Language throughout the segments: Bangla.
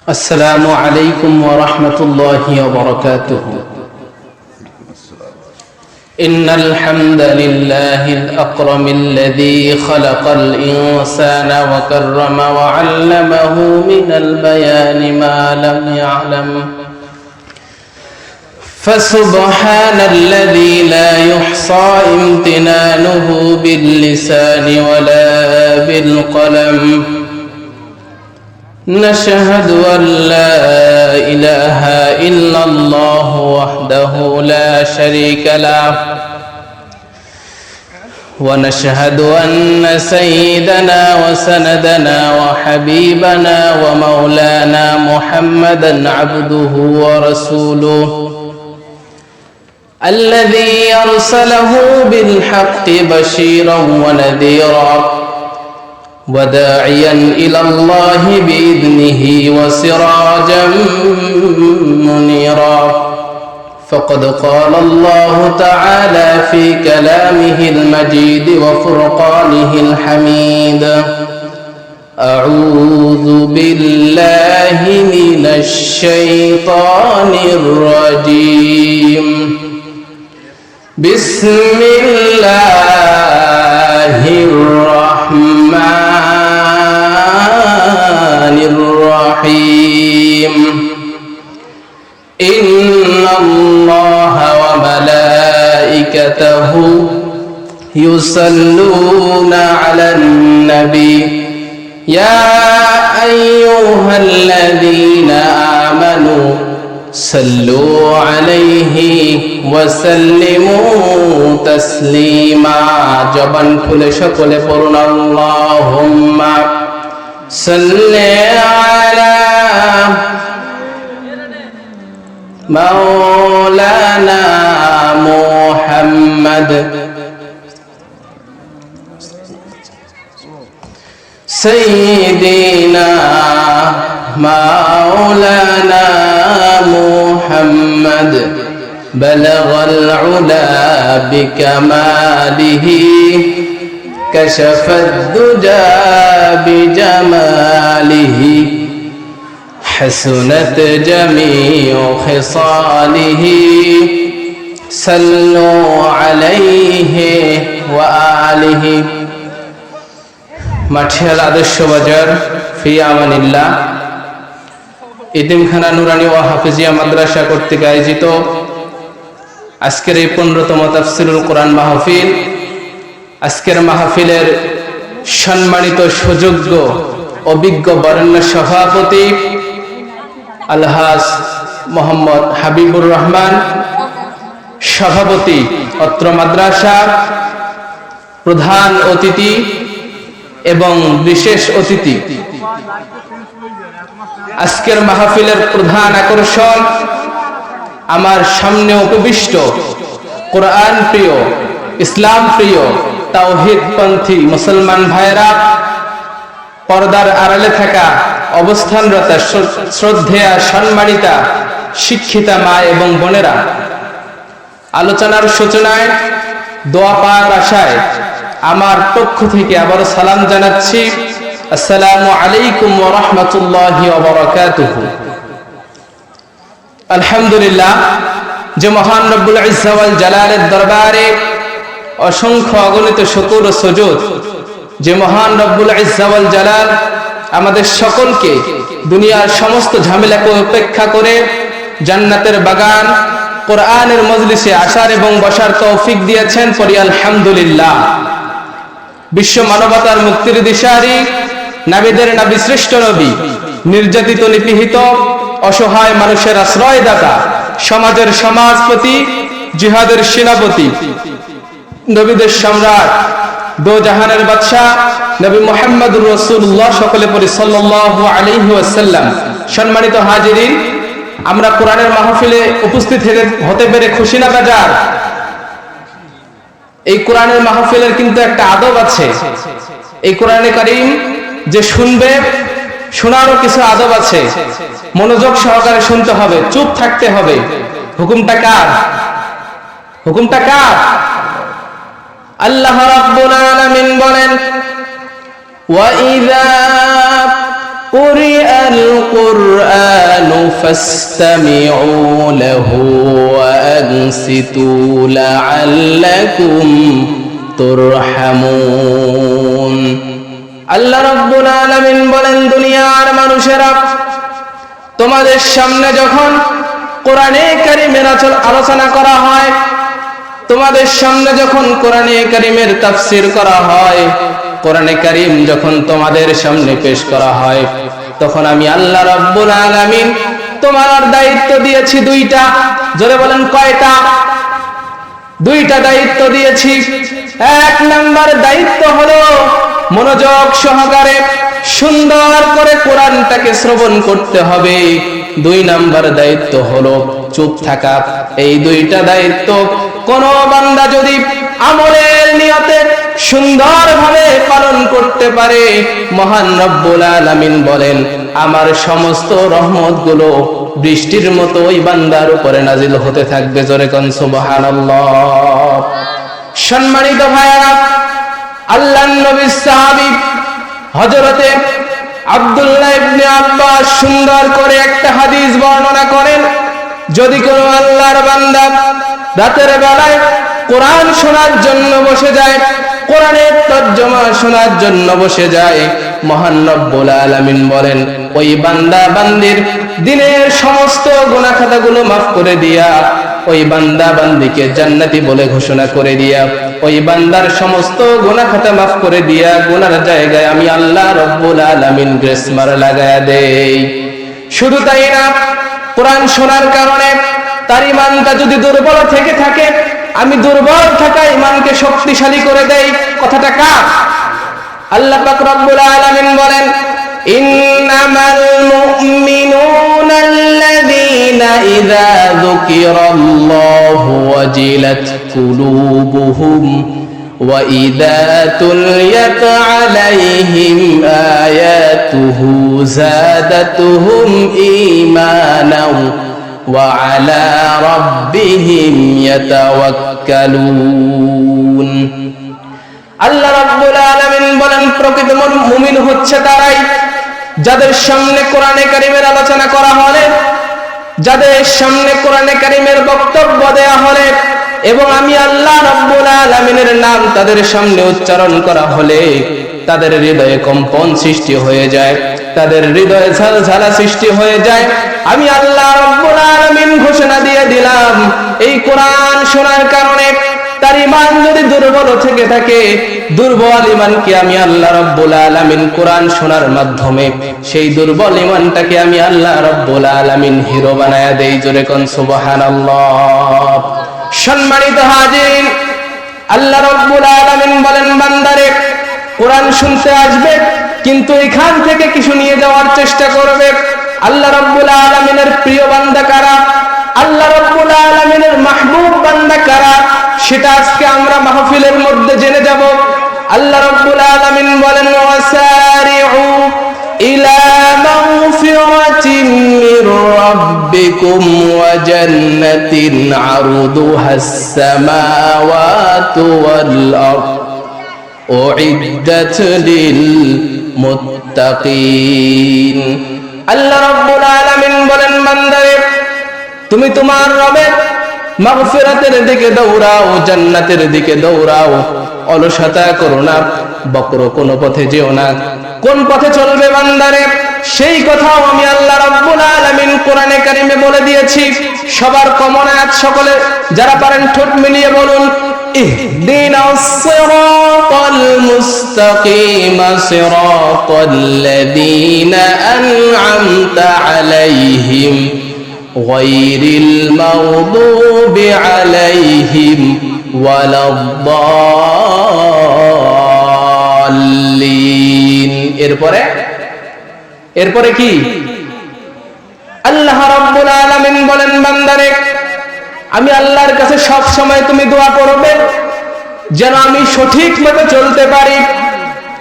السلام عليكم ورحمة الله وبركاته. إن الحمد لله الأكرم الذي خلق الإنسان وكرم وعلمه من البيان ما لم يعلم، فسبحان الذي لا يحصى امتنانه باللسان ولا بالقلم. نشهد أن لا إله إلا الله وحده لا شريك له، ونشهد أن سيدنا وسندنا وحبيبنا ومولانا محمدا عبده ورسوله الذي أرسله بالحق بشيرا ونذيرا وداعيا إلى الله بإذنه وسراجا منيرا. فقد قال الله تعالى في كلامه المجيد وفرقانه الحميد: أعوذ بالله من الشيطان الرجيم. بسم الله الرحمن الرحيم. إن الله وملائكته يصلون على النبي يا أيها الذين آمنوا صلوا عليه وسلموا تسليما. জবান খুলে সকলে পড়ুন আল্লাহুম্মা সাল্লি আলা মাওলানা মুহাম্মদ সাইয়্যিদিনা মাওলানা محمد بلغ العلا بكماله كشف الدجى بجماله حسنت جميع خصاله صلوا عليه وآله. মাঠিয়াল আদর্শ বাজার ফি আমানিল্লাহ এতিমখানা নুরানি ও হাফিজিয়া মাদ্রাসা কর্তৃক আয়োজিত আজকের এই 15তম তাফসীরুল কোরআন মাহফিল, আজকের মাহফিলের সম্মানিত সুযোগ্য অভিজ্ঞ বরেণ্য সভাপতি আলহাজ মোহাম্মদ হাবিবুর রহমান, সভাপতি অত্র মাদ্রাসা, প্রধান অতিথি এবং বিশেষ অতিথি, আজকের মাহফিলের প্রধান আকর্ষণ আমার সামনে উপবিষ্ট কোরআন প্রিয়, ইসলাম প্রিয়, তাওহীদ পন্থী মুসলমান ভাইরা, পর্দার আড়ালে থাকা অবস্থানরত শ্রদ্ধেয়া সম্মানিতা শিক্ষিতা মা এবং বোনেরা, আলোচনার সূচনায় দোয়া পাওয়ার আশায় আমার পক্ষ থেকে আবারও সালাম জানাচ্ছি। আসসালামু আলাইকুম ওয়া রাহমাতুল্লাহি ওয়া বারাকাতুহু। আলহামদুলিল্লাহ, যে মহান রব্বুল ইজ্জা ওয়াল জালালের দরবারে অসংখ্য অগণিত শুকর ও সুজুদ, যে মহান রব্বুল ইজ্জা ওয়াল জালাল আমাদের সকলকে দুনিয়ার সমস্ত ঝামেলাকে উপেক্ষা করে জান্নাতের বাগান কোরআনের মজলিসে আসার এবং বসার তৌফিক দিয়েছেন, পড়ি আলহামদুলিল্লাহ। বিশ্ব মানবতার মুক্তির দিশারি, নবীদের নবী, শ্রেষ্ঠ নবী, নির্যাতিত নিপীড়িত অসহায় মানুষের আশ্রয়দাতা, সমাজের সমাজপতি, জিহাদের সেনাপতি, নবীদের সম্রাট, দো জাহানের বাদশা নবী মুহাম্মদুর রাসূলুল্লাহ, সকলে পড়ি সাল্লাল্লাহু আলাইহি ওয়াসাল্লাম। সম্মানিত হাজিরিন, আমরা কোরআনের মাহফিলে উপস্থিত হতে পেরে খুশি না বেজার? এই কোরআনের মাহফিলের কিন্তু একটা আদব আছে। এই কোরআনে কারীম যে শুনবে, শোনারও কিছু আদব আছে। মনোযোগ সহকারে শুনতে হবে, চুপ থাকতে হবে। হুকুমটা কার? হুকুমটা কার? আল্লাহ রাব্বুল আলামিন বলেন, ওয়া ইযা কুরিআল কুরআন فاستمعوا له وأنصتوا لعلكم তুরহামুন। আল্লাহ রাব্বুল আলামিন বলেন, দুনিয়ার মানুষেরা, তোমাদের সামনে যখন কোরআনে কারীমের আলোচনা করা হয়, তোমাদের সামনে যখন কোরআনে কারীমের তাফসীর করা হয়, কোরআনে কারীম যখন তোমাদের সামনে পেশ করা হয়, তখন আমি আল্লাহ রাব্বুল আলামিন তোমার দায়িত্ব দিয়েছি দুইটা। জোরে বলেন, কয়টা? দুইটা দায়িত্ব দিয়েছি। এক নাম্বার দায়িত্ব হলো মনোযোগ সহকারে সুন্দর করে কোরআনটাকে শ্রবণ করতে হবে। দুই নাম্বার দায়িত্ব হলো চুপ থাকা। এই দুইটা দায়িত্ব কোন বান্দা যদি আমলের নিয়তে সুন্দরভাবে পালন করতে পারে, মহান রব্বুল আলামিন বলেন, আমার সমস্ত রহমতগুলো বৃষ্টির মতো ওই বান্দার উপরে নাজিল হতে থাকবে। জোরে কোন সুবহানাল্লাহ। সম্মানিত ভাইরা, আল্লাহর নবীর সাহাবী হযরতে আব্দুল্লাহ ইবনে আব্বাস সুন্দর করে একটা হাদিস বর্ণনা করেন, যদি কোনো আল্লাহর বান্দা রাতের বেলায় কোরআন শোনার জন্য বসে যায়, কোরআনের তরজমা শোনার জন্য বসে যায়, মহান রব্বুল আলামিন বলেন, ওই বান্দা বান্দির দিনের সমস্ত গুনাহ খাতাগুলো মাফ করে দিয়া, ওই বান্দা বান্দিকে জান্নাতি বলে ঘোষণা করে দিয়া, ওই বান্দার সমস্ত গুনাহ খাতা মাফ করে দিয়া, গুনার জায়গায় আমি আল্লাহ রব্বুল আলামিন গ্রেস মার লাগায়া দেই। শুধু তাই না, কোরআন শোনার কারণে তার ঈমানটা যদি দুর্বল থেকে থাকে, আমি দুর্বল থাকা ঈমানকে শক্তিশালী করে দেই। কথাটা কার? আল্লাহ পাক রব্বুল আলামিন বলেন, ইন্নামাল মুমিনুনা আল্লাযীনা ইযা যুকিরাল্লাহু ওয়াজিলাত কুলুবুহুম ওয়া ইযা তুলিয়াত আলাইহিম আয়াতুহু যাদাতুহুম ঈমানাও ওয়া আলা রাব্বিহিম ইয়াতাওয়াক্কালুন। আল্লাহ রাব্বুল আলামিন বলেন, প্রকৃত মুমিন হচ্ছে তারাই যাদের সামনে কোরআনে কারীমের আলোচনা করা হলে, যাদের সামনে কোরআনে কারীমের বক্তব্য দেয়া হলে, এবং আমি আল্লাহ রাব্বুল আলামিনের নাম তাদের সামনে উচ্চারণ করা হলে তাদের হৃদয়ে কম্পন সৃষ্টি হয়ে যায়, তাদের হৃদয়ে ঝালঝালা সৃষ্টি হয়ে যায়। আমি আল্লাহ রাব্বুল আলামিন ঘোষণা দিয়ে দিলাম, এই কোরআন শোনার কারণে তার ঈমান যদি দুর্বল থেকে থাকে, দুর্বল ঈমানকে আমি আল্লাহ রাব্বুল আলামিন কোরআন শোনার মাধ্যমে সেই দুর্বল ঈমানটাকে আমি আল্লাহ রাব্বুল আলামিন হিরো বানায়া দেই। জোরে কোন সুবহানাল্লাহ। সম্মানিত হাজিরিন, আল্লাহ রাব্বুল আলামিন বলেন, বান্দারে কোরআন শুনতে আসবে, কিন্তু এখান থেকে কিছু নিয়ে যাওয়ার চেষ্টা করবে। আল্লাহ রাব্বুল আলামিনের প্রিয় বান্দা কারা? আল্লাহ রাব্বুল আলামিনের মাহবুব বান্দা কারা? সেটা আজকে আমরা মাহফিলের মধ্যে জেনে যাব। আল্লাহ রাব্বুল আলামিন বলেন, ওয়াসারিউ ইলা মাগফিরাতিন মির রাব্বিকুম ওয়া জান্নাতিন আরদুহাস সামাওয়াতু ওয়াল আরদ উইদ্দাত লিল মুত্তাকিন। আল্লাহ রাব্বুল আলামিন বলেন, বান্দারে তুমি তোমার রবের মাগফিরাতের দিকে দৌড়াও, জান্নাতের দিকে দৌড়াও, অলসতা করো না, বক্র কোন পথে যেও না। কোন পথে চলবে বান্দারে, সেই কথাও আমি আল্লাহ রাব্বুল আলামিন কোরআনে কারীমে বলে দিয়েছি। সবার কমন আয়াত, সকলে যারা পারেন ঠোঁট মিলিয়ে বলুন, ইহদিনাস সিরাতাল মুস্তাকিম সিরাতাল্লাযীনা আন'আমতা আলাইহিম গায়রিল মাগদুবি আলাইহিম ওয়ালাদ-দাল্লিন। এরপরে কি? আল্লাহ রাব্বুল আলামিন বলেন, বান্দারে আমি আল্লাহর কাছে সব সময় তুমি দোয়া করবে যেন আমি সঠিক পথে চলতে পারি,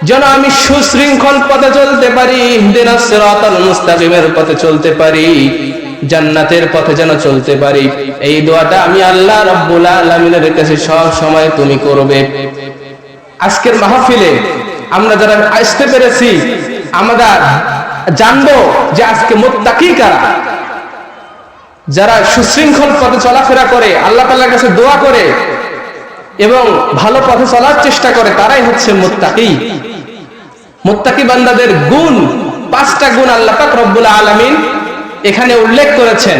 যেন আমি সুশৃঙ্খল পথে চলতে পারি, ইহদিনাস সিরাতাল মুস্তাকিমের পথে চলতে পারি, জান্নাতের পথে যেন চলতে পারি। এই দোয়াটা আমি আল্লাহ রাব্বুল আলামিনের কাছে সব সময় তুমি করবে। আজকের মাহফিলে আমরা যারা আসতে পেরেছি, আমরা জানবো যে আজকে মুত্তাকি কারা। যারা সুশৃঙ্খল পথে চলাফেরা করে, আল্লাহ তাআলার কাছে দোয়া করে এবং ভালো পথে চলার চেষ্টা করে, তারাই হচ্ছে মুত্তাকি। মুত্তাকি বান্দাদের গুণ, 5টা গুণ আল্লাহ পাক রব্বুল আলামিন এখানে উল্লেখ করেছেন।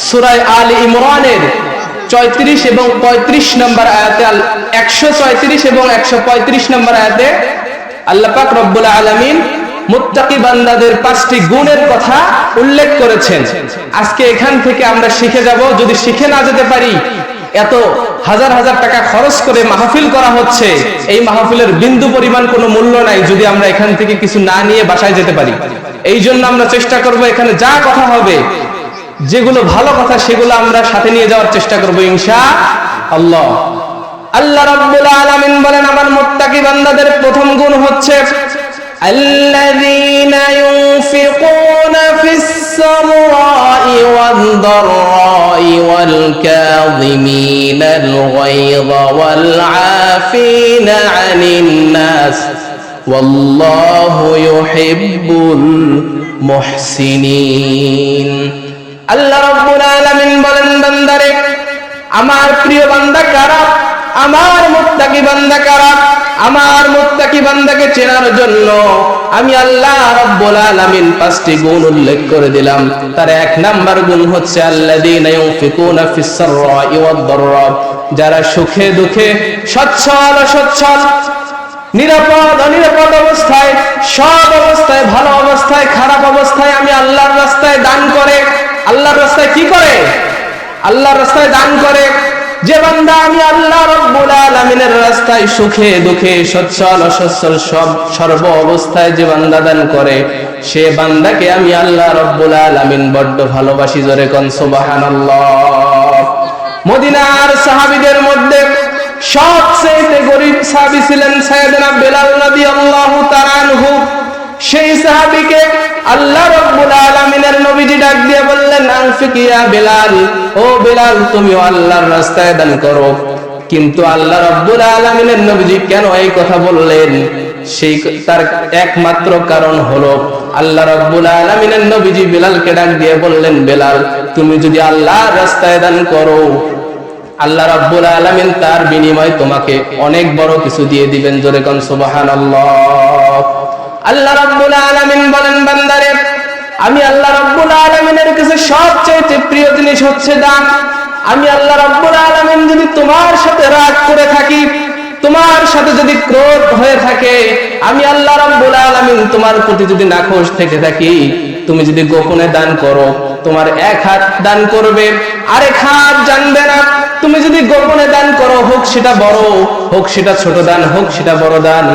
সূরা আলে ইমরানের 34 এবং 35 নম্বর আয়াতে, 134 এবং 135 নম্বর আয়াতে আল্লাহ পাক রব্বুল আলামিন মুত্তাকি বান্দাদের 5টি গুণের কথা উল্লেখ করেছেন। আজকে এখান থেকে আমরা শিখে যাব। যদি শিখে না যেতে পারি, এত হাজার হাজার টাকা খরচ করে মাহফিল করা হচ্ছে, এই মাহফিলের বিন্দু পরিমাণ কোনো মূল্য নাই যদি আমরা এখান থেকে কিছু না নিয়ে বাসায় যেতে পারি। এই জন্য আমরা চেষ্টা করব এখানে যা কথা হবে, যেগুলো ভালো কথা, সেগুলো আমরা সাথে নিয়ে যাওয়ার চেষ্টা করব ইনশাআল্লাহ। আল্লাহ রাব্বুল আলামিন বলেন, আমার মুত্তাকি বান্দাদের প্রথম গুণ হচ্ছে الذين ينفقون في السراء والضراء والكاظمين الغيظ والعافين عن الناس والله يحب المحسنين। আল্লাহ রাব্বুল আলামিন বলেন, বান্দারে, আমার প্রিয় বান্দা কারা, আমার মুত্তাকি বান্দা কারা? আমার মুত্তাকি বান্দাকে চেনার জন্য আমি আল্লাহ রাব্বুল আলামিন 5টি গুণ উল্লেখ করে দিলাম। তার 1 নাম্বার গুণ হচ্ছে আল্লাযীনা ইউনফিকুনা ফিস সাররাই ওয়াদ দাররা, যারা সুখে দুঃখে, সচ্ছল অসচ্ছল, নিরাপদ অনিরাপদ অবস্থায়, সব অবস্থায়, ভালো অবস্থায়, খারাপ অবস্থায় আমি আল্লাহর রাস্তায় দান করে। আল্লাহর রাস্তায় কি করে? আল্লাহর রাস্তায় দান করে। যে বান্দা আমি আল্লাহ রাব্বুল আলামিনের রাস্তায় সুখে দুঃখে, সচ্ছল অসচ্ছল, সর্ব অবস্থায় যে বান্দা দান করে, সে বান্দাকে আমি আল্লাহ রাব্বুল আলামিন বড্ড ভালোবাসি। জোরে কোন সুবহানাল্লাহ। মদিনার সাহাবীদের মধ্যে সবচেয়ে গরীব সাহাবী ছিলেন সাইয়েদনা বেলাল রাদিয়াল্লাহু তাআলা আনহু। সেই সাহাবীকে আল্লাহ রাব্বুল আলামিনের নবীজি ডাক দিয়ে বললেন, আনফিক ইয়া বেলাল, ও বেলাল, তুমিও আল্লাহর রাস্তায় দান করো। কিন্তু আল্লাহ রাব্বুল আলামিনের নবীজি কেন এই কথা বললেন? সেই তার একমাত্র কারণ হলো, আল্লাহ রাব্বুল আলামিনের নবীজি বেলালকে ডাক দিয়ে বললেন, বেলাল, তুমি যদি আল্লাহর রাস্তায় দান করো, আল্লাহ রাব্বুল আলামিন তার বিনিময়ে তোমাকে অনেক বড় কিছু দিয়ে দিবেন। জোরে কোন সুবহানাল্লাহ। আল্লাহ রাব্বুল আলামিন বলেন, বান্দারে, আমি আল্লাহ রাব্বুল আলামিনের কাছে সবচেয়ে প্রিয় জিনিস হচ্ছে দান। আমি আল্লাহ রাব্বুল আলামিন যদি তোমার সাথে রাগ করে থাকি, তোমার সাথে যদি ক্রোধ হয়ে থাকে, আমি আল্লাহ রাব্বুল আলামিন তোমার প্রতি যদি নাখোশ থেকে থাকি, তুমি যদি গোপনে দান করো, তোমার 1 হাত দান করবে, আরেক হাত জানবে না। তুমি যদি গোপনে দান করো, হোক সেটা বড়, হোক সেটা ছোট দান, হোক সেটা বড় দান,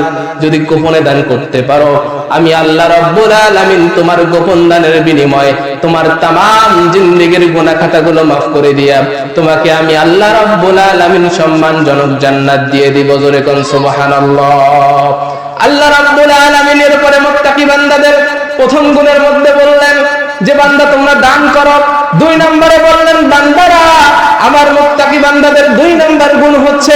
যদি গোপনে দান করতে পারো, আমি আল্লাহ রাব্বুল আলামিন তোমার গোপন দানের বিনিময়ে তোমার তামাম জিন্দেগীর গুনাহ খাতাগুলো মাফ করে দিয়া তোমাকে আমি আল্লাহ রাব্বুল আলামিন সম্মানজনক জান্নাত দিয়ে দিব। জোরে কোন সুবহানাল্লাহ। আল্লাহ রাব্বুল আলামিনের উপরে মুত্তাকি বান্দাদের প্রথম গুণের মধ্যে বললেন যে, বান্দা তোমরা দান করো। 2 নম্বরে বললেন, বান্দারা, আমার মুত্তাকি বান্দাদের 2 নম্বর গুণ হচ্ছে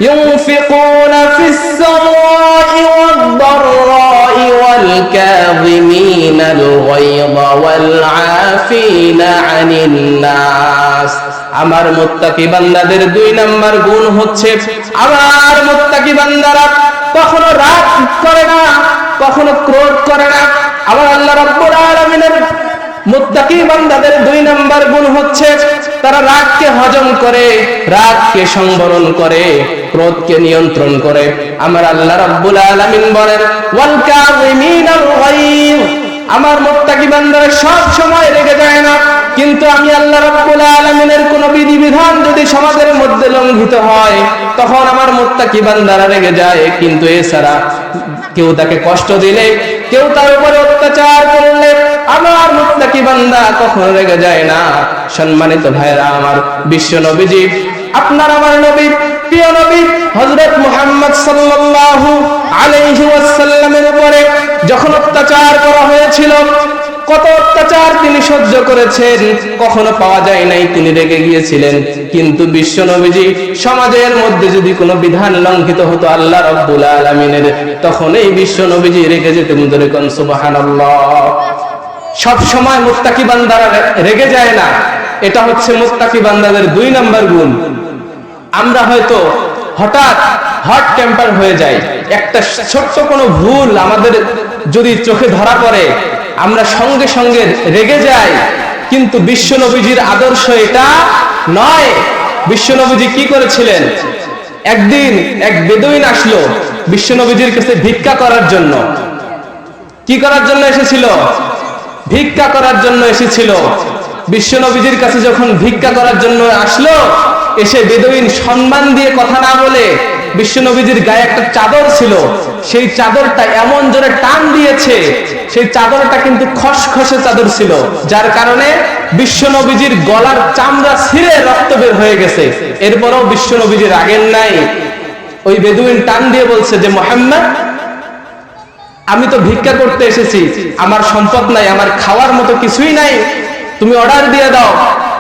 ইউনফিকুনা ফিস সারাই ওয়াদ দাররাই ওয়াল কাযিমিনাল গায়যা ওয়াল আফিনা আনিন নাস। আমার মুত্তাকি বান্দাদের 2 নম্বর গুণ হচ্ছে, আমার মুত্তাকি বান্দারা কখনো রাগ করে না, কখনো ক্রোধ করে না। আমার আল্লাহ রাব্বুল আলামিনের মুত্তাকি বান্দাদের 2 নম্বর গুণ হচ্ছে, তারা রাগকে হজম করে, রাগকে সংবরণ করে, ক্রোধকে নিয়ন্ত্রণ করে। আমার আল্লাহ রাব্বুল আলামিন বলেন, ওয়াল কাযিমিনাল গায়য, আমার মুত্তাকি বান্দারা সব সময় রেগে যায় না, কিন্তু আমি আল্লাহ রাব্বুল আলামিনের কোন বিধিবিধান যদি সমাজের মধ্যে লঙ্ঘিত হয়, তখন আমার মুত্তাকি বান্দারা রেগে যায়। কিন্তু এছাড়া কেউ তাকে কষ্ট দিলে, কেউ তার উপরে অত্যাচার করলে, আমার মুত্তাকি বান্দা কখনো রেগে যায় না। সম্মানিত ভাইরা আমার, বিশ্ব নবীজি, আপনার আমার নবী, প্রিয় নবী হযরত মুহাম্মদ সাল্লাল্লাহু আলাইহি ওয়াসাল্লামের উপরে যখন অত্যাচার করা হয়েছিল, কত অত্যাচার তিনি সহ্য করেছেন, কখনো পাওয়া যায় নাই তিনি রেগে গিয়েছিলেন। কিন্তু বিশ্ব নবীজি সমাজের মধ্যে যদি কোনো বিধান লঙ্ঘিত হতো আল্লাহ রাব্বুল আলামিনের, তখন এই বিশ্ব নবীজি রেগে যেতেন। ধরে কোন সুবহানাল্লাহ। সব সময় মুত্তাকি বান্দারা রেগে যায় না, এটা হচ্ছে মুত্তাকি বান্দাদের 2 নাম্বার গুণ। আমরা হয়তো হঠাৎ হট টেম্পার হয়ে যাই, একটা ছোট্ট কোনো ভুল আমাদের যদি চোখে ধরা পড়ে আমরা সঙ্গে সঙ্গে রেগে যাই, কিন্তু বিশ্বনবীজির আদর্শ এটা নয়। বিশ্বনবীজি কি করেছিলেন? একদিন এক বেদুইন আসলো বিশ্বনবীজির কাছে ভিক্ষা করার জন্য। কি করার জন্য এসেছিল? ভিক্ষা করার জন্য এসেছিল। বিশ্বনবীজির কাছে যখন ভিক্ষা করার জন্য আসলো, এসে বেদুইন সম্মান দিয়ে কথা না বলে বিশ্বনবীজির গায়ে একটা চাদর ছিল, সেই চাদরটা এমন জোরে টান দিয়েছে, সেই চাদরটা কিন্তু খসখসে চাদর ছিল, যার কারণে বিশ্বনবীজির গলার চামড়া ছিঁড়ে রক্ত বের হয়ে গেছে। এরপরও বিশ্বনবীজি রাগেন নাই। ওই বেদুইন টান দিয়ে বলছে যে মুহাম্মদ, আমি তো ভিক্ষা করতে এসেছি, আমার সম্পদ নাই, আমার খাওয়ার মতো কিছুই নাই, তুমি অর্ডার দিয়ে দাও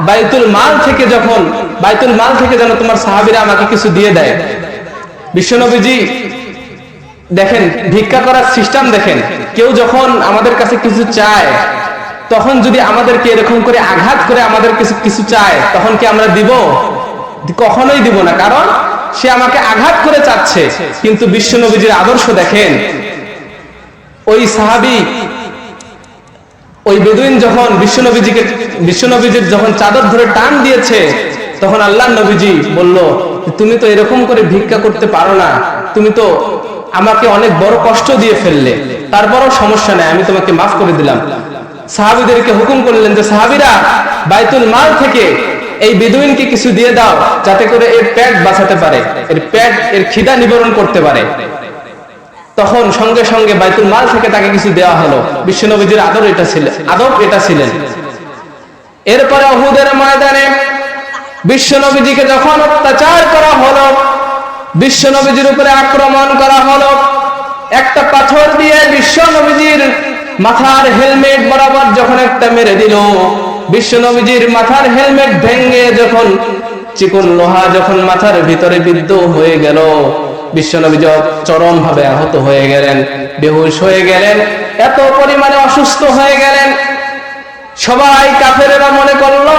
বাইতুল মাল থেকে যেন তোমার সাহাবীরা আমাকে কিছু দিয়ে দেয়। বিশ্বনবীজি দেখেন ভিক্ষা করার সিস্টেম দেখেন, কেউ যখন আমাদের কাছে কিছু চায় তখন যদি আমাদেরকে এরকম করে আঘাত করে আমাদের কিছু চায় তখন কি আমরা দিব? কখনোই দিব না, কারণ সে আমাকে আঘাত করে চাচ্ছে। কিন্তু বিশ্বনবীজির আদর্শ দেখেন, ওই সাহাবী ওই বেদুইন যখন বিশ্বনবীজির যখন চাদর ধরে টান দিয়েছে, তখন আল্লাহর নবীজি বলল, তুমি তো এরকম করে ভিক্ষা করতে পারো না, তুমি তো আমাকে অনেক বড় কষ্ট দিয়ে ফেললে, তারপরও সমস্যা নাই, আমি তোমাকে মাফ করে দিলাম। সাহাবীদেরকে হুকুম করলেন যে সাহাবীরা বাইতুল মাল থেকে এই বেদুইনকে কিছু দিয়ে দাও, যাতে করে এর পেট বাঁচাতে পারে, এর খিদা নিবারণ করতে পারে। তখন সঙ্গে সঙ্গে বাইতুল মাল থেকে তাকে কিছু দেওয়া হলো। বিশ্বনবীজির আদব এটা ছিলেন। এরপরে উহুদের ময়দানে বিশ্বনবীজিকে যখন অত্যাচার করা হলো, বিশ্বনবীজির উপরে আক্রমণ করা হলো, একটা পাথর দিয়ে বিশ্বনবীজির মাথার হেলমেট বরাবর যখন একটা মেরে দিল, বিশ্বনবীজির মাথার হেলমেট ভেঙে যখন চিকন লোহা যখন মাথার ভিতরে বিদ্ধ হয়ে গেল, বিশ্বনবীজি চরম ভাবে আহত হয়ে গেলেন, বেহুশ হয়ে গেলেন, এত পরিমাণে অসুস্থ হয়ে গেলেন। সবাই কাফেরেরা মনে করলো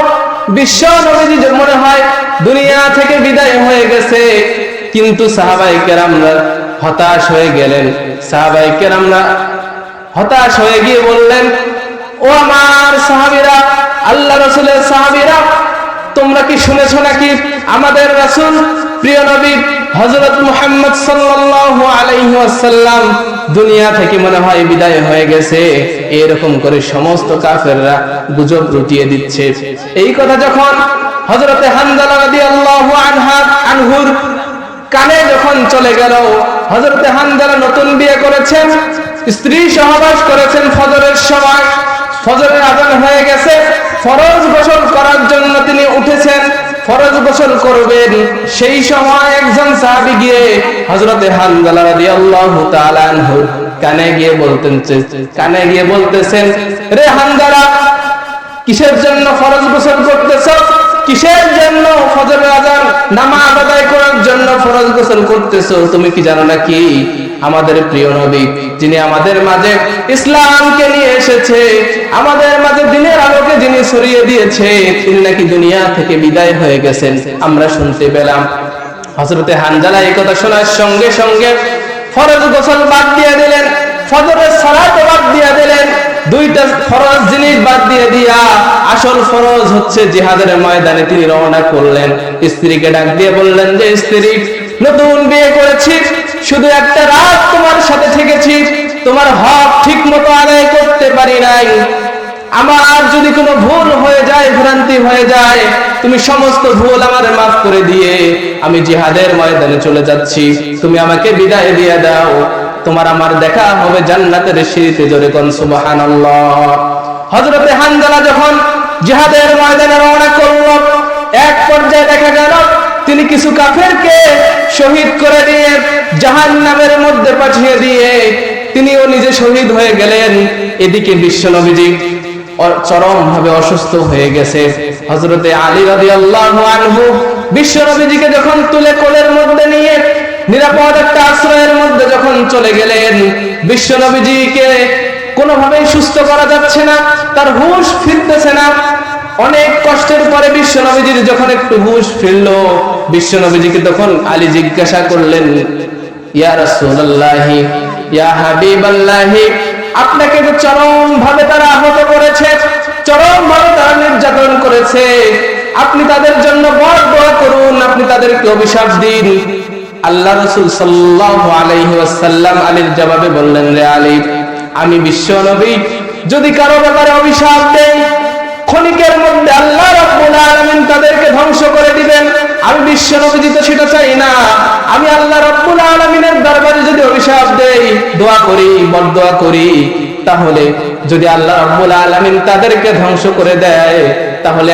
বিশ্বনবীজি মনে হয় দুনিয়া থেকে বিদায় হয়ে গেছে। কিন্তু সাহাবায়ে কেরামরা হতাশ হয়ে গেলেন। সাহাবায়ে কেরামরা হতাশ হয়ে গিয়ে বললেন, ও আমার সাহাবীরা, আল্লাহ রাসূলের সাহাবীরা, তোমরা কি শুনেছো নাকি আমাদের রাসূল প্রিয় নবী হযরত মুহাম্মদ সাল্লাল্লাহু আলাইহি ওয়াসাল্লাম দুনিয়া থেকে মনে হয় বিদায় হয়ে গেছে? এরকম করে সমস্ত কাফেররা গুজব রটিয়ে দিচ্ছে। এই কথা যখন হযরতে হানজালা রাদিয়াল্লাহু আনহুর কানে যখন চলে গেল, হযরতে হানজালা নতুন বিয়ে করেছেন, স্ত্রী সহবাস করেছেন, ফজরের সময় ফজরের আযান হয়ে গেছে, ফরজ গোসল করার জন্য তিনি উঠেছেন, ফরজ গোসল করবেন। সেই সময় একজন সাহাবী গিয়ে হযরতে হানজালা রাদিয়াল্লাহু তাআলা আনহুর কানে গিয়ে বলতেছেন, রে হানজালা, কিসের জন্য ফরজ গোসল করতেছ? কিসের জন্য ফজরের আযান নামাজ আদায় করার জন্য ফরজ গোসল করতেছো? তুমি কি জানো নাকি আমাদের প্রিয় নবী, যিনি আমাদের মাঝে ইসলামকে নিয়ে এসেছে, আমাদের মাঝে দ্বীনের আলোকে যিনি ছড়িয়ে দিয়েছে, তিনি নাকি দুনিয়া থেকে বিদায় হয়ে গেছেন? আমরা শুনতে পেলাম। হযরতে হানজালা এই কথা শোনার সঙ্গে সঙ্গে ফরজ গোসল বাদ দিয়ে দিলেন, ফজরের সালাত বাদ দিয়ে দিলেন, দুইটা ফরজ জিনিস বাদ দিয়ে দিয়া আসল ফরজ হচ্ছে জিহাদের ময়দানে তিনি রওনা করলেন। স্ত্রীকে ডাক দিয়ে বললেন যে, স্ত্রী, নতুন বিয়ে করেছি, শুধু একটা রাত তোমার সাথে থেকেছি, তোমার হক ঠিক মতো আদায় করতে পারি নাই, আমার যদি কোনো ভুল হয়ে যায়, ভ্রান্তি হয়ে যায়, তুমি সমস্ত ভুল আমার মাফ করে দিয়ে আমি জিহাদের ময়দানে চলে যাচ্ছি, তুমি আমাকে বিদায় দিয়ে দাও, তোমার আমার দেখা হবে জান্নাতের সিঁড়িতে। জোরে কোন সুবহানাল্লাহ। হযরতে হানজালা যখন জিহাদের ময়দানে রওনা করল, এক পর্যায়ে দেখা গেল তিনি কিছু কাফেরকে শহীদ করে দিয়ে জাহান্নামের মধ্যে পাঠিয়ে দিয়ে তিনিও নিজে শহীদ হয়ে গেলেন। এদিকে বিশ্বনবীজি চরম ভাবে অসুস্থ হয়ে গেছে। হযরতে আলী রাদিয়াল্লাহু আনহু বিশ্বনবীজিকে যখন তুলে কোলের মধ্যে নিয়ে নিরাপদ একটা আশ্রয়ের মধ্যে যখন চলে গেলেন, বিশ্বনবীজিকে কোনোভাবেই সুস্থ করা যাচ্ছে না, তার হুঁশ ফিরতেছে না। অনেক কষ্টের পরে বিশ্ব নবীজির যখন একটু হুঁশ ফিরল, বিশ্ব নবীজিকে তখন আলী জিজ্ঞাসা করলেন, ইয়া রাসূলুল্লাহ, ইয়া হাবিবাল্লাহ, আপনাকে তো চরম ভাবে তারা আহত করেছে, চরম ভাবে তারা নির্যাতন করেছে, আপনি তাদের জন্য দোয়া করুন, আপনি তাদেরকে অভিশাপ দিন। আল্লাহ রাসূল সাল্লাল্লাহু আলাইহি ওয়াসাল্লাম আলীর জবাবে বললেন, রে আলী, আমি বিশ্ব নবী যদি কারো ব্যাপারে অভিশাপ দেই, ক্ষণিকের মধ্যে আল্লাহ রাব্বুল আলামিন তাদেরকে ধ্বংস করে দিবেন। আমি বিশ্ব নবী তো সেটা চাই না। আমি আল্লাহ রাব্বুল আলামিনের দরবারে যদি অভিশাপ দেই, দোয়া করি, বদদোয়া করি, তাহলে যদি আল্লাহ রাব্বুল আলামিন তাদেরকে ধ্বংস করে দেয়, তাহলে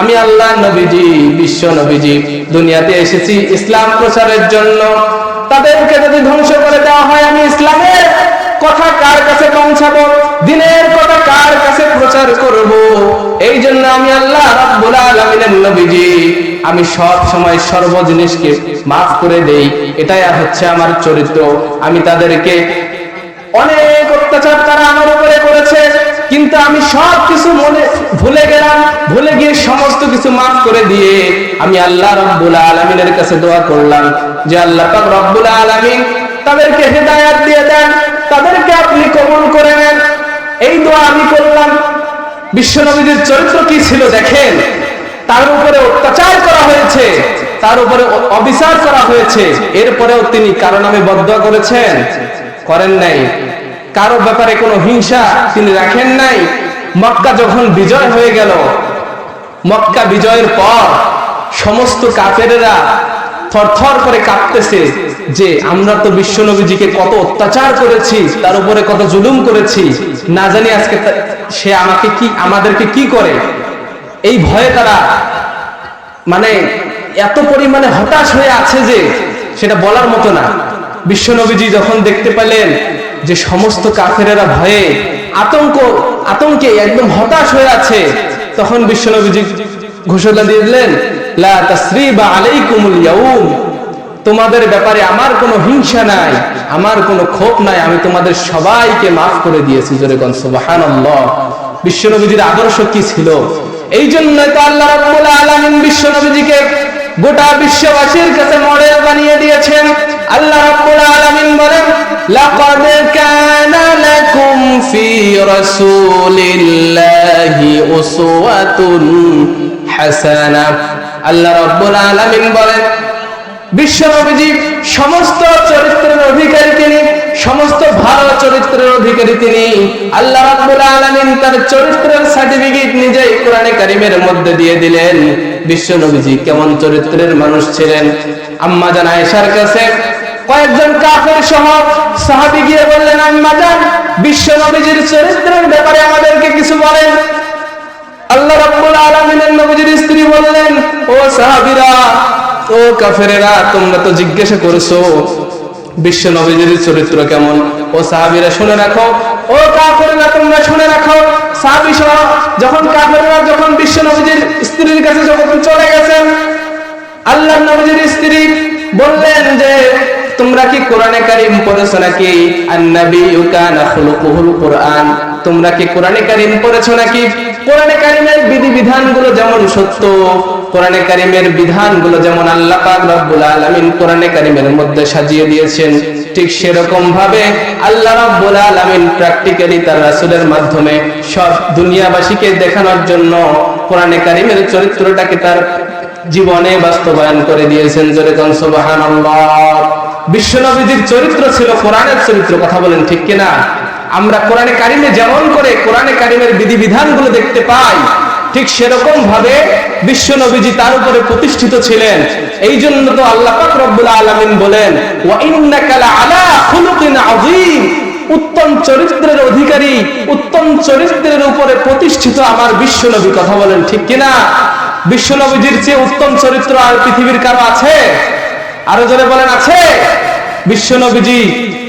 আমি আল্লাহ নবীজি, বিশ্ব নবীজি দুনিয়াতে এসেছি ইসলাম প্রচারের জন্য। তাদেরকে যদি ধ্বংস করে দেওয়া হয়, আমি ইসলামের কথা কার কাছে পৌঁছাবো, দ্বীনের কথা কার কাছে প্রচার করব? এই জন্য আমি আল্লাহ রাব্বুল আলামিনের নবীজি, আমি সব সময় সর্ব জিনিসকে মাফ করে দেই। এটাই হচ্ছে আমার চরিত্র। আমি তাদেরকে অনেক অত্যাচার তারা আমার উপরে করেছে, কিন্তু আমি সব কিছু ভুলে গেলাম, ভুলে গিয়ে সমস্ত কিছু মাফ করে দিয়ে আমি আল্লাহ রাব্বুল আলামিনের কাছে দোয়া করলাম যে আল্লাহ পাক রাব্বুল আলামিন তাদেরকে হেদায়েত দিয়ে দেন, তাদেরকে আপনি কবুল করে নেন। এই দোয়া আমি করলাম। বিশ্বনবীর চরিত্র কি ছিল দেখেন, তার উপরে অত্যাচার করা হয়েছে, তার উপরে অবিচার করা হয়েছে, এরপরেও তিনি কারো নামে বদদোয়া করেছেন? করেন নাই। কারো ব্যাপারে কোনো হিংসা তিনি রাখেন নাই। মক্কা যখন বিজয় হয়ে গেল, মক্কা বিজয়ের পর সমস্ত কাফেরেরা থরথর করে কাঁপতেছে যে আমরা তো বিশ্বনবীজিকে কত অত্যাচার করেছি, তার উপরে কত জুলুম করেছি, না জানি আজকে সে আমাদেরকে কি করে। এই ভয়ে তারা মানে এত পরিমাণে হতাশ হয়ে আছে যে সেটা বলার মতো না। বিশ্বনবীজি যখন দেখতে পেলেন যে সমস্ত কাফেরেরা ভয়ে আতঙ্কে একদম হতাশ হয়ে আছে, তখন বিশ্বনবীজি ঘোষণা দিয়ে দিলেন, লা তাসরিবা আলাইকুমুল ইয়াউম, তোমাদের ব্যাপারে আমার কোনো হিংসা নাই, আমার কোনো ক্ষোভ নাই, আমি তোমাদের সবাইকে মাফ করে দিয়েছি। জোরে কোন সুবহানাল্লাহ। বিশ্বনবীজির আদর্শ কি ছিল? এই জন্যই তো আল্লাহ রাব্বুল আলামিন বিশ্বনবীজিকে গোটা বিশ্ববাসীর কাছে মডেল বানিয়ে দিয়েছেন। আল্লাহ রাব্বুল আলামিন বলেন, লাকাদ কানা লাকুম ফি রাসূলিল্লাহি উসওয়াতুন হাসানা। আল্লাহ রাব্বুল আলামিন বলেন, বিশ্বনবীজি সমস্ত চরিত্রের অধিকারী তিনি, সমস্ত ভালো চরিত্রের অধিকারী তিনি। আল্লাহ রাব্বুল আলামিন তার চরিত্রের সার্টিফিকেট নিজেই কোরআনে কারীমের মধ্যে দিয়ে দিলেন। বিশ্বনবীজি কেমন চরিত্রের মানুষ ছিলেন? আম্মা জান আয়েশার কাছে কয়েকজন কাফের সহ সাহাবী গিয়ে বললেন, আম্মা জান, বিশ্বনবীজির চরিত্রের ব্যাপারে আমাদেরকে কিছু বলেন। আল্লাহ রাব্বুল আলামিনের নবীজির স্ত্রী বললেন, ও সাহাবীরা, ও কাফেরেরা, তোমরা তো জিজ্ঞাসা করেছো বিশ্ব নবীজির চরিত্র কেমন। ও সাহাবীরা শুনে রাখো, ও কাফেরেরা তোমরা শুনে রাখো। সাহাবী সহ যখন কাফেরেরা যখন বিশ্ব নবীজির স্ত্রীর কাছে যখন চলে গেছেন, আল্লাহর নবীজির স্ত্রী বললেন যে তোমরা কি কোরআনে কারীম পড়েছো নাকি? আন-নাবিয়্যু কানা খুলুকুহুল কুরআন, তোমরা কি কোরআনে কারীম পড়েছো নাকি? কোরআনে কারীমের বিধিবিধানগুলো যেমন সত্য, কোরআনে কারীমের বিধানগুলো যেমন আল্লাহ পাক রব্বুল আলামিন কোরআনে কারীমের মধ্যে সাজিয়ে দিয়েছেন, ঠিক সেরকম ভাবে আল্লাহ রব্বুল আলামিন প্র্যাকটিক্যালি তার রাসূলের মাধ্যমে সব দুনিয়াবাসীকে দেখানোর জন্য কোরআনে কারীমের চরিত্রটাকে তার জীবনে বাস্তবায়ন করে দিয়েছেন। জোরে কোন সুবহানাল্লাহ। বিশ্বনবীর চরিত্র ছিল কোরআনের চরিত্র। কথা বলেন ঠিক কিনা? আমরা কোরআনে কারীমে যেমন করে কোরআনে কারীমের বিধিবিধানগুলো দেখতে পাই, ঠিক সেরকম ভাবে বিশ্বনবীজি তার উপরে প্রতিষ্ঠিত ছিলেন। এই জন্য তো আল্লাহ পাক রব্বুল আলামিন বলেন, ওয়া ইন্নাকা লাআলা খুলুকিন আযীম, উত্তম চরিত্রের অধিকারী, উত্তম চরিত্রের উপরে প্রতিষ্ঠিত আমার বিশ্বনবী। কথা বলেন ঠিক কিনা? বিশ্বনবীজির চেয়ে উত্তম চরিত্র আর পৃথিবীর কারো আছে? আরো জোরে বলেন, আছে? বিশ্বনবীজি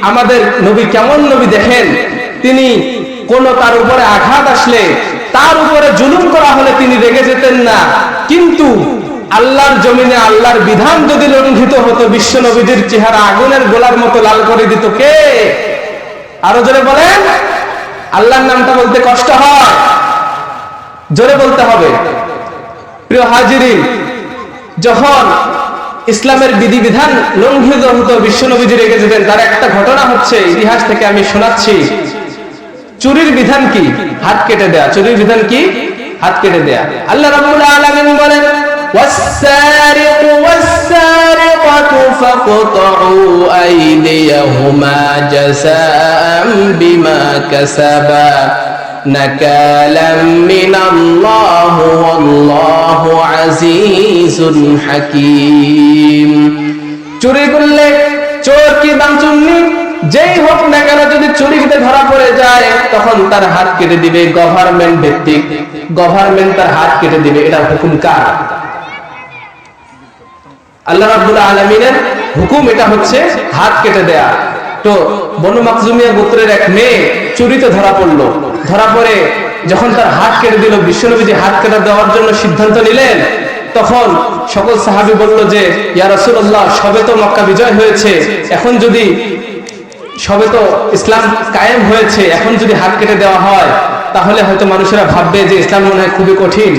আমাদের নবী কেমন নবী দেখেন, তিনি কোন তার উপরে আঘাত আসলে, তার উপরে জুলুম করা হলে তিনি রেগে যেতেন না। কিন্তু আল্লাহর জমিনে আল্লাহর বিধান যদি লঙ্ঘিত হতো, বিশ্বনবীজির চেহারা আগুনের গোলার মতো লাল করে দিত কে? আরো জোরে বলেন। আল্লাহর নামটা বলতে কষ্ট হয়, জোরে বলতে হবে। প্রিয় হাজিরিন, যখন ইসলামের বিধিবিধান লঙ্ঘিত হতো বিশ্বনবীজি রেগে যেতেন। তার একটা ঘটনা হচ্ছে, ইতিহাস থেকে আমি শোনাচ্ছি। চুরির বিধান কি? হাত কেটে দেয়া। চুরির বিধান কি? হাত কেটে দেয়া। আল্লাহ রাব্বুল আলামিন বলেন, والسارق والسارقة فاقطعوا أيديهما جزاء بما كسبا نكالا من الله والله عزيز حكيم। চুরি করলে চোর কি বাঞ্চুন্নি যেই হোক না কেন, যদি চুরিতে ধরা পড়ে যায় তখন তার হাত কেটে দিবে। গভর্নমেন্ট ভিত্তিক, গভর্নমেন্ট তার হাত কেটে দিবে। এটা হুকুম কার? আল্লাহ রাব্বুল আলামিনের হুকুম। এটা হচ্ছে হাত কেটে দেয়া। তো বনু মাখজুমিয়া গোত্রের এক মেয়ে চুরিতে ধরা পড়লো। ধরা পড়ে যখন তার হাত কেটে দিল, বিশ্বনবীজি হাত কেটে দেওয়ার জন্য সিদ্ধান্ত নিলেন, তখন সকল সাহাবী বলল যে, ইয়া রাসূলুল্লাহ, সবে তো মক্কা বিজয় হয়েছে, এখন যদি সবে তো ইসলাম কায়েম হয়েছে, এখন যদি হাত কেটে দেওয়া হয় তাহলে হয়তো মানুষেরা ভাববে যে ইসলাম মনে হয় খুবই কঠিন।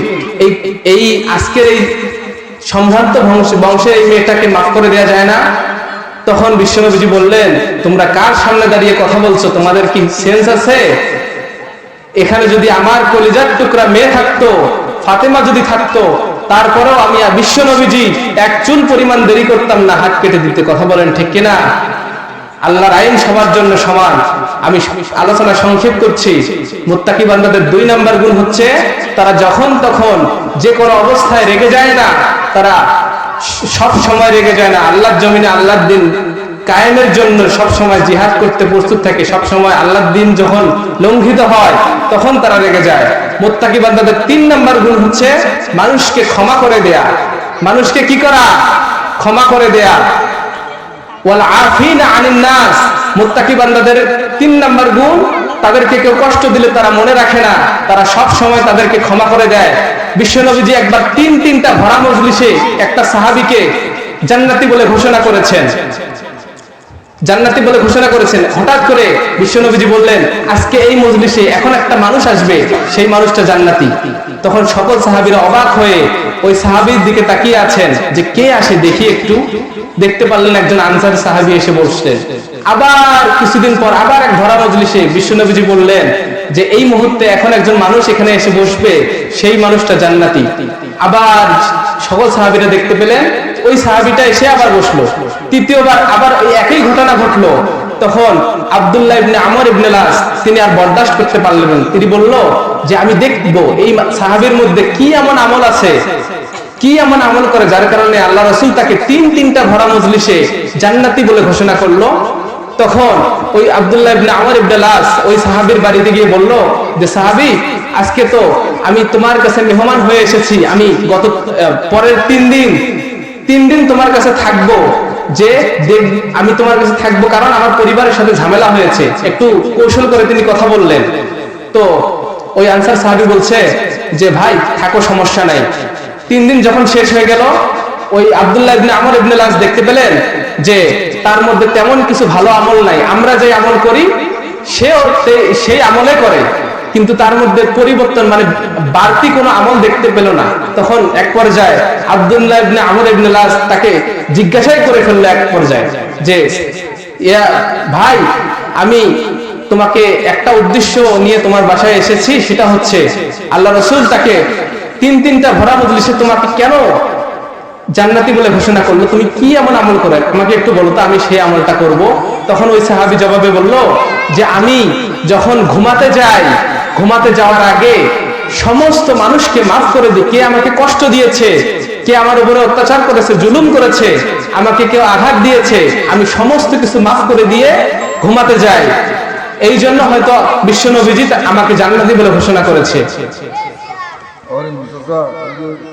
এই আজকের এই সম্ভ্রান্ত বংশের এই মেয়েটাকে মাফ করে দেওয়া যায় না। তখন বিশ্বনবীজি বললেন, তোমরা কার সামনে দাঁড়িয়ে কথা বলছো? তোমাদের কি সেন্স আছে? এখানে যদি আমার কলিজার টুকরা মেয়ে থাকতো, ফাতেমা যদি থাকতো, তারপরেও আমি বিশ্বনবীজি এক চুল পরিমাণ দেরি করতাম না হাত কেটে দিতে। কথা বলেন ঠিক কিনা? আল্লাহর আইন সবার জন্য সমান। আমি আলোচনা সংক্ষেপ করছি। মুত্তাকি বান্দাদের 2 নাম্বার গুণ হচ্ছে, তারা যখন তখন যে কোনো অবস্থায় রেগে যায় না। তারা সব সময় রেগে যায় না। আল্লাহর জমিনে আল্লাহর দিন কায়েমের জন্য সব সময় জিহাদ করতে প্রস্তুত থাকে। সব সময় আল্লাহর দিন যখন লঙ্ঘিত হয় তখন তারা রেগে যায়। মুত্তাকি বান্দাদের 3 নাম্বার গুণ হচ্ছে মানুষকে ক্ষমা করে দেয়া। মানুষকে কি করা? ক্ষমা করে দেয়া। ওয়াল আফিনা আনিন নাস। মুত্তাকি বান্দাদের 3 নাম্বার গুণ, তাদেরকে কেউ কষ্ট দিলে তারা মনে রাখে না, তারা সব সময় তাদেরকে ক্ষমা করে দেয়। বিশ্বনবীজি একবার 3টা ভরা মজলিসে একটা সাহাবীকে জান্নাতি বলে ঘোষণা করেছেন। জান্নাতি বলে ঘোষণা করেছেন। হঠাৎ করে বিশ্বনবীজি বললেন, আজকে এই মজলিসে এখন একটা মানুষ আসবে, সেই মানুষটা জান্নাতি। তখন সকল সাহাবীরা অবাক হয়ে ওই সাহাবীর দিকে তাকিয়ে আছেন যে কে আসে দেখি একটু। দেখতে পারলেন একজন আনসারী সাহাবী এসে বসলেন। আবার কিছুদিন পর আবার এক ভরা মজলিসে বিশ্বনবীজি বললেন যে এই মুহূর্তে এখন একজন মানুষ এখানে এসে বসবে, সেই মানুষটা জান্নাতি। আবার সকল সাহাবীরা দেখতে পেলেন ওই সাহাবীটা এসে আবার বসলো। তৃতীয়বার আবার এই একই ঘটনা ঘটলো। তখন আব্দুল্লাহ ইবনে আমর ইবনে আস তিনি আর বরদাস্ত করতে পারলেন না। তিনি বলল যে আমি দেখব এই সাহাবীর মধ্যে কি এমন আমল আছে, কি এমন আমল করে যার কারণে আল্লাহ রাসূল তাকে 3টা ভরা মজলিসে জান্নাতি বলে ঘোষণা করলো। তখন ওই আব্দুল্লাহ ইবনে আমর ইবনে আস ওই সাহাবীর বাড়িতে গিয়ে বলল যে, সাহাবী, আজকে তো আমি তোমার কাছে মেহমান হয়ে এসেছি। আমি গত পরের 3 দিন তোমার কাছে থাকবো। যে আমি তোমার কাছে থাকবো কারণ আমার পরিবারের সাথে ঝামেলা হয়েছে। একটু কৌশল করে তিনি কথা বললেন। তো ওই আনসার সাহাবী বলছে যে, ভাই থাকো, সমস্যা নাই। 3 দিন যখন শেষ হয়ে গেল, ওই আব্দুল্লাহ ইবনে আমর ইবনে আস দেখতে পেলেন যে তার মধ্যে তেমন কিছু ভালো আমল নাই। আমরা যে আমল করি সেও সেই আমলে করে, কিন্তু তার মধ্যে পরিবর্তন মানে বাড়তি কোনো আমল দেখতে পেল না। তখন এক পর্যায়ে আব্দুল্লাহ ইবনে আমর ইবনে আস তাকে জিজ্ঞাসাই করে ফেললো এক পর্যায়ে যে, ভাই, আমি তোমাকে একটা উদ্দেশ্য নিয়ে তোমার বাসায় এসেছি, সেটা হচ্ছে আল্লাহ রাসূল তাকে 3টা ভরা মজলিসে তোমাকে কেন জান্নাতি বলে ঘোষণা করলো? তুমি কি এমন আমল করে আমাকে একটু বলো তো, আমি সেই আমলটা করব। তখন ওই সাহাবী জবাবে বলল যে, আমি যখন ঘুমাতে যাই, ঘুমাতে যাওয়ার আগে সমস্ত মানুষকে মাফ করে দিই। কে আমাকে কষ্ট দিয়েছে, কে আমার উপরে অত্যাচার করেছে, জুলুম করেছে, আমাকে কেউ আঘাত দিয়েছে, আমি সমস্ত কিছু মাফ করে দিয়ে ঘুমাতে যাই। এই জন্য হয়তো বিশ্বনবীজি আমাকে জান্নাতি বলে ঘোষণা করেছে।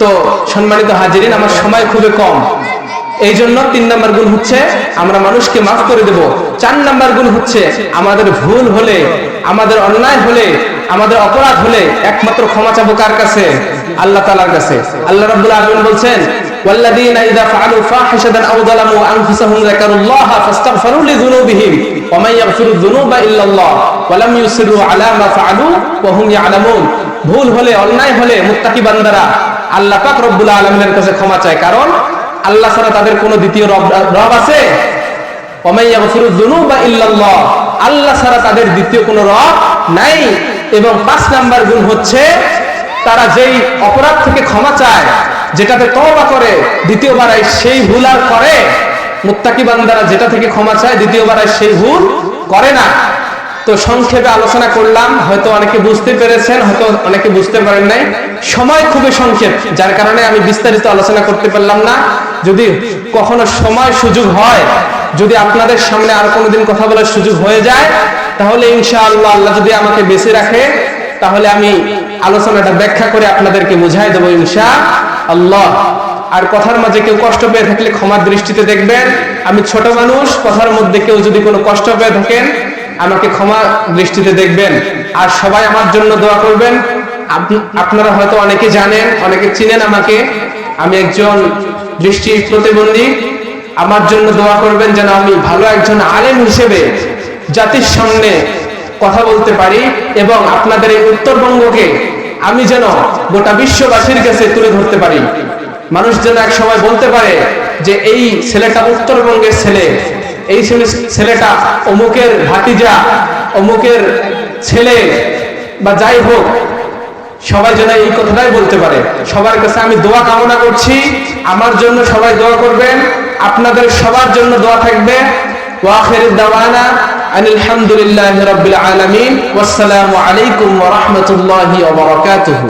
তো সম্মানিত হাজিরিন, আমার সময় খুবই কম, এই জন্য 3 নাম্বার গুণ হচ্ছে আমরা মানুষকে মাফ করে দেব। 4 নাম্বার গুণ হচ্ছে আমাদের ভুল হলে, আমাদের অন্যায় হলে, আমাদের অপরাধ হলে একমাত্র ক্ষমা চাবো কার কাছে? আল্লাহ তাআলার কাছে। আল্লাহ রাব্বুল আলামিন বলছেন, ওয়াল্লাযীনা ইযা ফাআলু ফাহিশাতান আও যালামু আনফুসাহুম যাকারুল্লাহা ফাস্তাগফিরু লিযুনুবিহিম ওয়া মান ইয়াগফিরু যুনুবা ইল্লাল্লাহ ওয়া লাম ইউসিরু আলা মা ফাআলু ওয়া হুম ইয়ালামুন। ভুল হলে, অন্যায় হলে মুত্তাকি বান্দারা আল্লাহ পাক রব্বুল আলামিনের কাছে ক্ষমা চায়, কারণ আল্লাহ ছাড়া তাদের কোনো দ্বিতীয় রব আছে? ওয়া ইয়াগফিরুয যুনুবা ইল্লাল্লাহ, আল্লাহ ছাড়া তাদের দ্বিতীয় কোনো রব নাই। এবং 5 নাম্বার গুণ হচ্ছে তারা যেই অপরাধ থেকে ক্ষমা চায়, যেটাতে তওবা করে, দ্বিতীয়বার সেই ভুল আর করে। মুত্তাকি বান্দারা যেটা থেকে ক্ষমা চায় দ্বিতীয়বার সেই ভুল করে না। তো সংক্ষেপে আলোচনা করলাম, হয়তো অনেকে বুঝতে পেরেছেন, হয়তো অনেকে বুঝতে পারেন নাই। সময় খুবই সংক্ষেপ, যার কারণে আমি বিস্তারিত আলোচনা করতে পারলাম না। যদি কখনো সময় সুযোগ হয়, যদি আপনাদের সামনে আর কোনোদিন কথা বলার সুযোগ হয়ে যায়, তাহলে ইনশাআল্লাহ আল্লাহ যদি আমাকে বেঁচে রাখে, তাহলে আমি আলোচনাটা ব্যাখ্যা করে আপনাদেরকে বুঝাই দেবো ইনশাআল্লাহ। আর কথার মাঝে কেউ কষ্ট পেয়ে থাকলে ক্ষমার দৃষ্টিতে দেখবেন। আমি ছোট মানুষ, কথার মধ্যে কেউ যদি কোনো কষ্ট পেয়ে থাকেন আমাকে ক্ষমা দৃষ্টিতে দেখবেন। আর সবাই আমার জন্য দোয়া করবেন। আপনারা হয়তো অনেকে জানেন, অনেকে চিনেন আমাকে, আমি একজন দৃষ্টি প্রতিবন্ধী। আমার জন্য দোয়া করবেন যেন আমি ভালো একজন আলেম হিসেবে জাতির সামনে কথা বলতে পারি, এবং আপনাদের এই উত্তরবঙ্গকে আমি যেন গোটা বিশ্ববাসীর কাছে তুলে ধরতে পারি। মানুষ যেন এক সময় বলতে পারে যে এই ছেলেটা উত্তরবঙ্গের ছেলে, এই ছেলেটা অমুকের ভাতিজা, অমুকের ছেলে, বা যাই হোক, সবাই যেন এই কথাটাই বলতে পারে। সবার কাছে আমি দোয়া কামনা করছি, আমার জন্য সবাই দোয়া করবেন, আপনাদের সবার জন্য দোয়া থাকবে। ওয়া আখিরু দাওয়ানা আনিল হামদুলিল্লাহি রাব্বিল আলামিন, ওয়াসসালামু আলাইকুম ওয়া রাহমাতুল্লাহি ওয়া বারাকাতুহু।